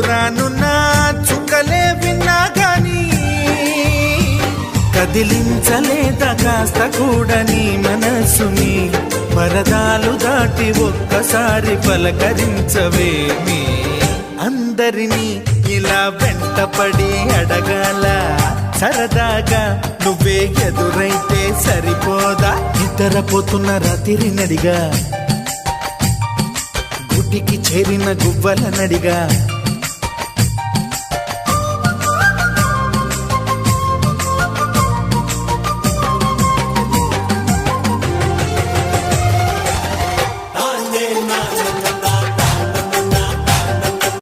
రానున్న చుక్కలే విన్నా గాని కదిలించలేదా కాస్త కూడా నీ మనసుని పరదాలు దాటి ఒక్కసారి పలకరించవేమి అందరినీ ఇలా వెంటపడి అడగాల సరదాగా నువ్వే ఎదురైతే సరిపోదా నిద్రపోతున్న రాత్రి నడిగా గుటికి చేరిన గువ్వల నడిగా